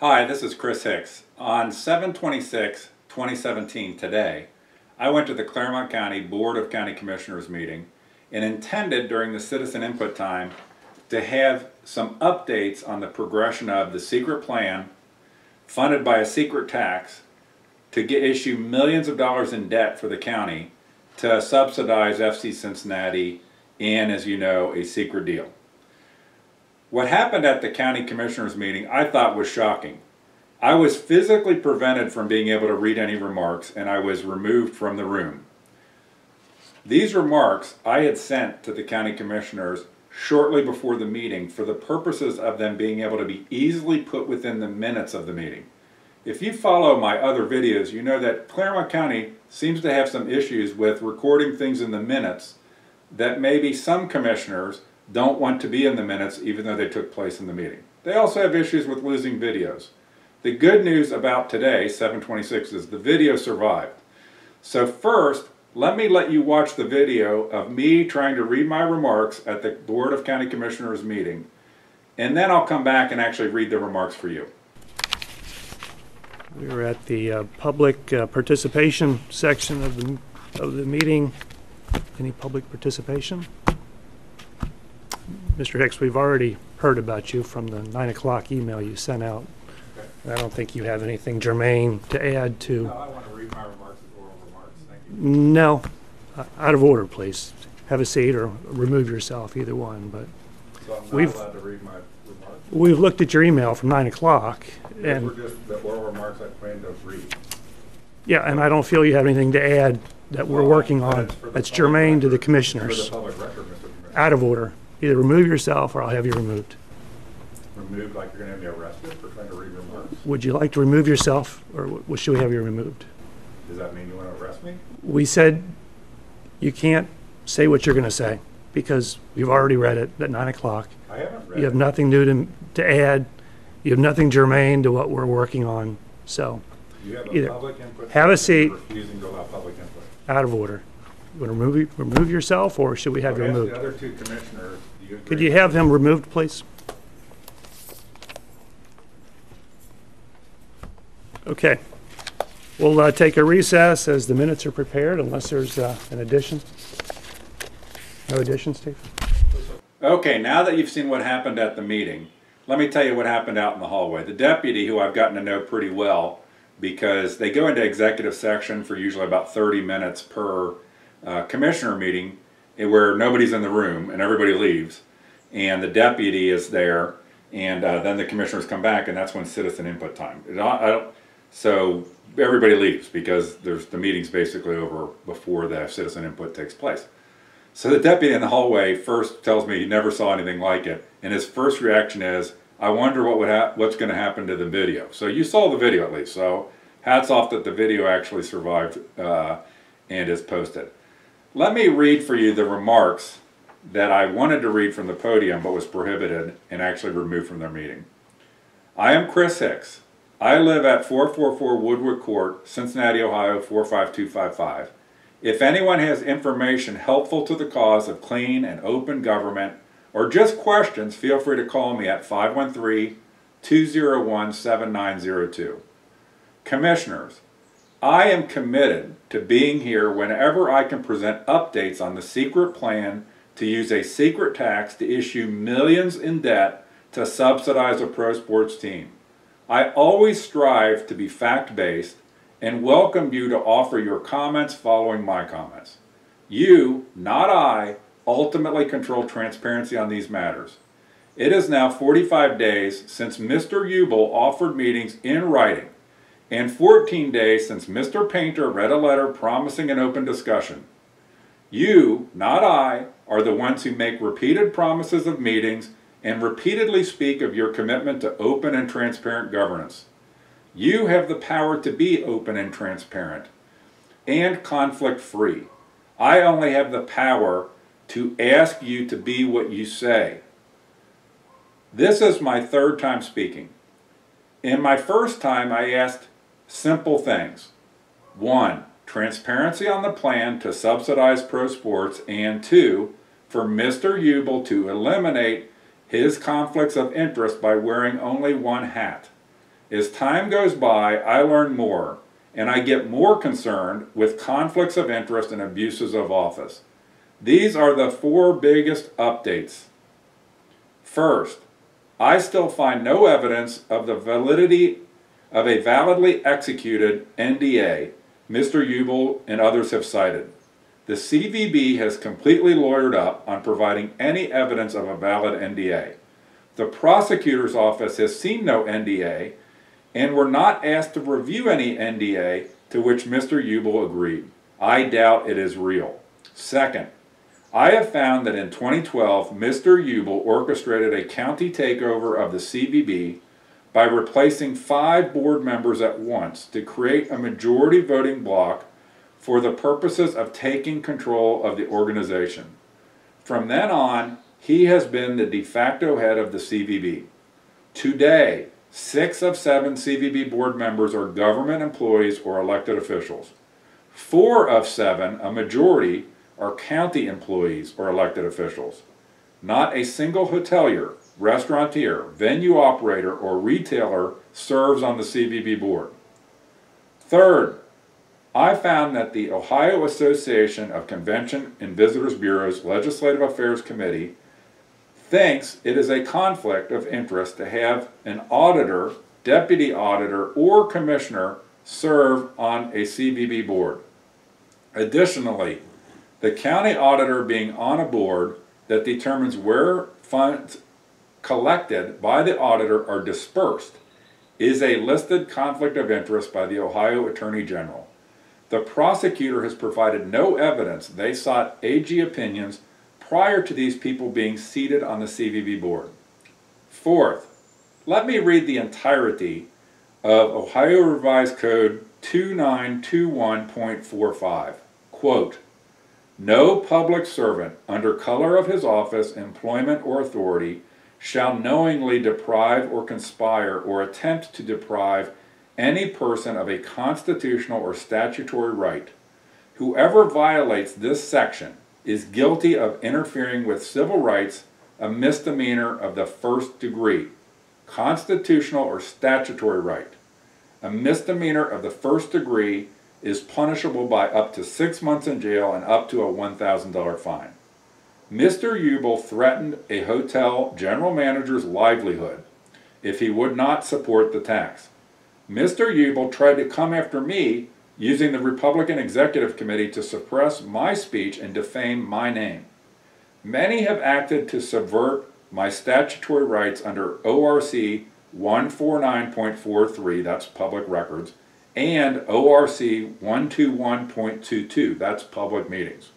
Hi, this is Chris Hicks. On 7/26/2017, today, I went to the Clermont County Board of County Commissioners meeting and intended during the citizen input time to have some updates on the progression of the secret plan funded by a secret tax to issue millions of dollars in debt for the county to subsidize FC Cincinnati and, as you know, a secret deal. What happened at the county commissioners meeting I thought was shocking. I was physically prevented from being able to read any remarks, and I was removed from the room. These remarks I had sent to the county commissioners shortly before the meeting for the purposes of them being able to be easily put within the minutes of the meeting. If you follow my other videos, you know that Clermont County seems to have some issues with recording things in the minutes that maybe some commissioners don't want to be in the minutes even though they took place in the meeting. They also have issues with losing videos. The good news about today, 7/26, is the video survived. So first, let you watch the video of me trying to read my remarks at the Board of County Commissioners meeting, and then I'll come back and actually read the remarks for you. We were at the public participation section of the meeting. Any public participation? Mr. Hicks, we've already heard about you from the 9 o'clock email you sent out. Okay. I don't think you have anything germane to add to. No, I want to read my remarks as oral remarks. Thank you. No. Out of order, please. Have a seat or remove yourself, either one. But so I'm not allowed to read my remarks? We've looked at your email from 9 o'clock. And we're just the oral remarks I plan to read. Yeah, and I don't feel you have anything to add that we're working on that's germane to the commissioners. For the public record, Mr. Commissioner. Out of order. Either remove yourself or I'll have you removed. Removed like you're going to have me arrested for trying to read remarks? Would you like to remove yourself or should we have you removed? Does that mean you want to arrest me? We said you can't say what you're going to say because you've already read it at 9 o'clock. I haven't read it. You have nothing new to add. You have nothing germane to what we're working on. So you have either public input, have a seat. Refusing to allow public input. Out of order. You want to remove yourself or should we have you removed? The other two commissioners, do you agree? Could you have him removed, please? Okay. We'll take a recess as the minutes are prepared unless there's an addition. No addition, Steve? Okay, now that you've seen what happened at the meeting, let me tell you what happened out in the hallway. The deputy, who I've gotten to know pretty well, because they go into executive section for usually about 30 minutes per commissioner meeting where nobody's in the room and everybody leaves, and the deputy is there, and then the commissioners come back, and that's when citizen input time. So everybody leaves because the meeting's basically over before the citizen input takes place. So the deputy in the hallway first tells me he never saw anything like it, and his first reaction is, I wonder what's going to happen to the video. So you saw the video at least, so hats off that the video actually survived and is posted. Let me read for you the remarks that I wanted to read from the podium but was prohibited and actually removed from their meeting. I am Chris Hicks. I live at 444 Woodward Court, Cincinnati, Ohio 45255. If anyone has information helpful to the cause of clean and open government or just questions, feel free to call me at 513-201-7902. Commissioners, I am committed to being here whenever I can present updates on the secret plan to use a secret tax to issue millions in debt to subsidize a pro sports team. I always strive to be fact-based and welcome you to offer your comments following my comments. You, not I, ultimately control transparency on these matters. It is now 45 days since Mr. Ubel offered meetings in writing, and 14 days since Mr. Painter read a letter promising an open discussion. You, not I, are the ones who make repeated promises of meetings and repeatedly speak of your commitment to open and transparent governance. You have the power to be open and transparent and conflict-free. I only have the power to ask you to be what you say. This is my third time speaking. In my first time, I asked simple things. 1, transparency on the plan to subsidize pro sports, and 2, for Mr. Ubel to eliminate his conflicts of interest by wearing only one hat. As time goes by, I learn more, and I get more concerned with conflicts of interest and abuses of office. These are the 4 biggest updates. First, I still find no evidence of the validity of a validly executed NDA Mr. Ubel and others have cited. The CVB has completely lawyered up on providing any evidence of a valid NDA. The prosecutor's office has seen no NDA and were not asked to review any NDA to which Mr. Ubel agreed. I doubt it is real. Second, I have found that in 2012, Mr. Ubel orchestrated a county takeover of the CVB by replacing 5 board members at once to create a majority voting bloc for the purposes of taking control of the organization. From then on, he has been the de facto head of the CVB. Today, 6 of 7 CVB board members are government employees or elected officials. 4 of 7, a majority, are county employees or elected officials. Not a single hotelier, restaurateur, venue operator, or retailer serves on the CVB board. Third, I found that the Ohio Association of Convention and Visitors Bureau's Legislative Affairs Committee thinks it is a conflict of interest to have an auditor, deputy auditor, or commissioner serve on a CVB board. Additionally, the county auditor being on a board that determines where funds collected by the auditor are dispersed is a listed conflict of interest by the Ohio Attorney General. The prosecutor has provided no evidence they sought AG opinions prior to these people being seated on the CVB board. Fourth, let me read the entirety of Ohio Revised Code 2921.45. Quote, "No public servant, under color of his office, employment, or authority, shall knowingly deprive or conspire or attempt to deprive any person of a constitutional or statutory right. Whoever violates this section is guilty of interfering with civil rights, a misdemeanor of the first degree. Constitutional or statutory right. A misdemeanor of the first degree is punishable by up to 6 months in jail and up to a $1,000 fine. Mr. Ubel threatened a hotel general manager's livelihood if he would not support the tax. Mr. Ubel tried to come after me using the Republican Executive Committee to suppress my speech and defame my name. Many have acted to subvert my statutory rights under ORC 149.43, that's public records, and ORC 121.22, that's public meetings.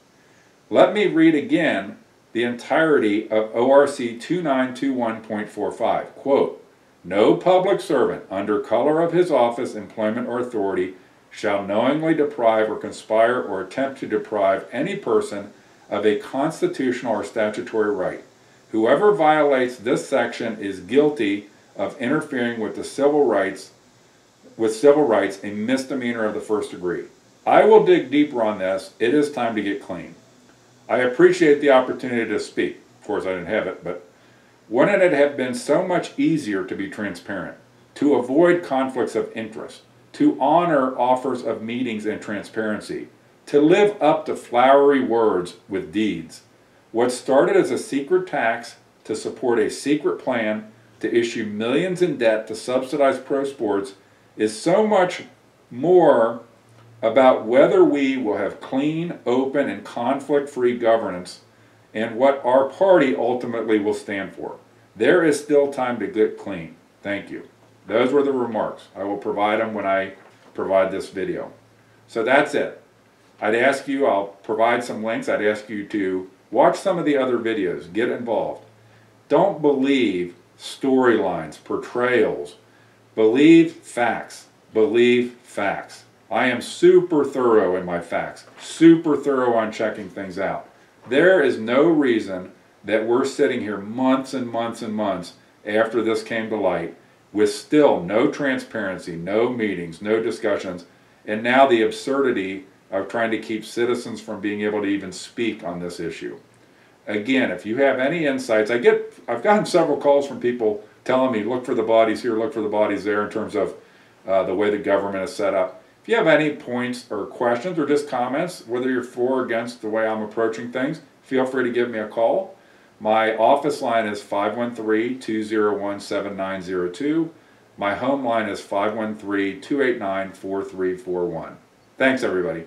Let me read again the entirety of ORC 2921.45. Quote, "No public servant, under color of his office, employment, or authority, shall knowingly deprive or conspire or attempt to deprive any person of a constitutional or statutory right. Whoever violates this section is guilty of interfering with civil rights, a misdemeanor of the first degree." I will dig deeper on this. It is time to get clean. I appreciate the opportunity to speak. Of course, I didn't have it, but wouldn't it have been so much easier to be transparent, to avoid conflicts of interest, to honor offers of meetings and transparency, to live up to flowery words with deeds? What started as a secret tax to support a secret plan to issue millions in debt to subsidize pro sports is so much more about whether we will have clean, open, and conflict-free governance and what our party ultimately will stand for. There is still time to get clean. Thank you. Those were the remarks. I will provide them when I provide this video. So that's it. I'd ask you, I'll provide some links, I'd ask you to watch some of the other videos, get involved. Don't believe storylines, portrayals. Believe facts. Believe facts. I am super thorough in my facts, super thorough on checking things out. There is no reason that we're sitting here months and months and months after this came to light with still no transparency, no meetings, no discussions, and now the absurdity of trying to keep citizens from being able to even speak on this issue. Again, if you have any insights, I've gotten several calls from people telling me look for the bodies here, look for the bodies there in terms of the way the government is set up. If you have any points or questions or just comments, whether you're for or against the way I'm approaching things, feel free to give me a call. My office line is 513-201-7902. My home line is 513-289-4341. Thanks, everybody.